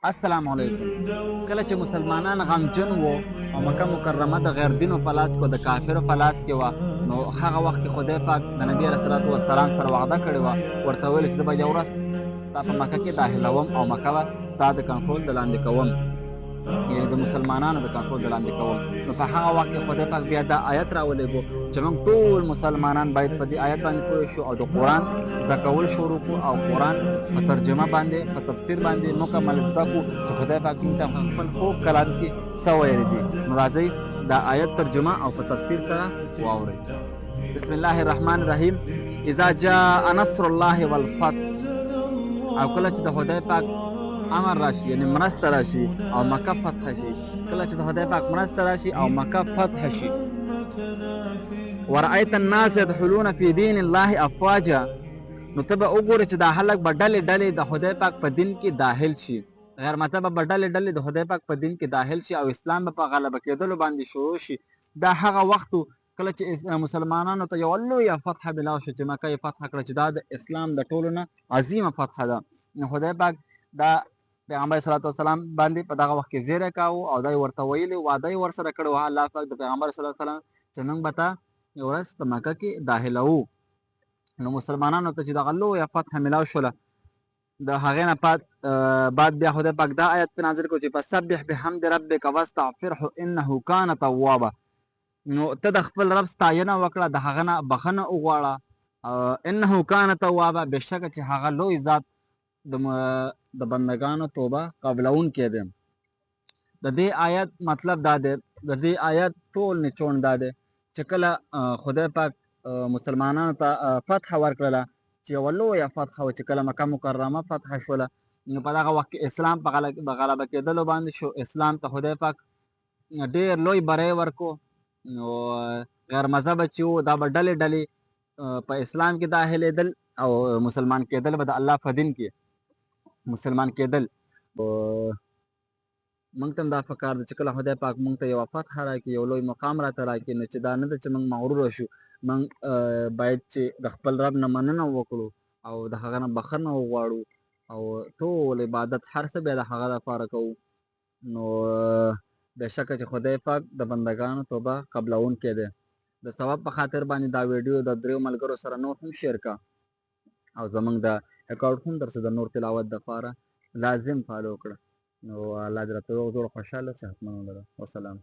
السلام علیکم. کله چې مسلمانان غمجن وو او مکه مکرمه د غیر دینو په لاس کې د کافرو په لاس کې وه، نو هغه وخت کې خدای پاک د نبي علیه صلات وسلام سره وعده کړې وه، ورته ویل چې زه به یو ورځ ستا په مکه کې داخلوم او مکه به ستا د کنټرول د لاندې کوم، یعنې د مسلمانانو د کنټرول د لاندې کوم. نو په هغه وخت کې خدای پاک بیا دا آیت راولېږو چې موږ ټول مسلمانان باید په دې آیت باندې پوه شو او د قرآن زده کول شروع کړو او قرآن په ترجمه باندې په تفسیر باندې مکمل زده کړو چې خدای پاک موږ ته خپل خوږ کلام کې څه ویلي دي. نو راځئ دا آیت ترجمه او په تفسیر سره واورئ. بسم الله الرحمن الرحیم. اذا جاء نصر الله والفتح، او کله چې د خدای پاک امر راشي یعنی مرسته راشي او مکه فتح شي، کله چې د خدای پاک مرسته راشي او مکه فتح شي، ورأیت الناس يدخلون فی دین الله افواجا، نو ته به وګورې چې دا خلک به ډلې ډلې د خدای پاک په دین کې داخل شي، غیر مذهبه به ډلې ډلې د خدای پاک په دین کې داخل شي او اسلام به په غلبه کېدلو باندې شروع شي. دا هغه وخت کله چې مسلمانانو ته یوه لویه فتح ملاو شو چې مکه یې فتح کړه چې دا د اسلام د ټولو نه عظیمه فتح ده. نو خدای پاک دا پیغمبر صلی الله علیه وسلم باندې په دغه وخت کې زیری کاوه او دا یې ورته ویلي، وعده یې ورسره کړې وه الله پاک د پیغمبر صلی الله علیه وسلم چې موږ به ته یوه ورځ په مکه کې داخلوو. نو مسلمانانو ته چې دغه لویه فتح ملاو شوله، د هغې نه بعد بیا خدای پاک دا آیت پرې نازل کړو چې فسبح بحمد ربک واستغفره انه کان توابا، نو ته د خپل رب ستاینه وکړه، د هغه نه بخښنه وغواړه، انه کان توابا، بېشکه چې هغه لوی ذات د بندګانو توبه قبلونکی دی. د دې آیت مطلب دا دی، د دې آیت ټول نچوړ دا دی چې کله خدای پاک مسلمانانو ته فتح ورکړله، چې یوه لویه فتح وه چې کله مکه مکرمه فتح شوله، نو په دغه وخت کې اسلام په غلبه کېدلو باندې شو. اسلام ته خدای پاک ډېر لوی بری ورکو. نو غیر مذهبه چې وو دا به ډلې ډلې په اسلام کې داخلېدل او مسلمان کېدل به د الله په دین کې مسلمان کېدل. موږ ته هم دا پکار ده چې کله خدای پاک موږ ته یوه فتح راکړي، یو لوی مقام راته راکړي، نو چې دا نه ده چې موږ مغروره شو، موږ باید چې د خپل رب نه مننه وکړو او د هغه نه بخښنه وغواړو او ټول عبادت هر څه بیا د هغه لپاره کوو. نو بېشکه چې خدای پاک د بندګانو توبه قبلونکی دی. د ثواب په خاطر باندې دا ویډیو د 3 ملګرو سره نور هم شیر کړه او زموږ د اکاونټ هم درسه د نور تلاوت دپاره لازم فالو کړه. نو الله دې راته روغ جوړ خوشحاله صحتمند ولره. وسلام.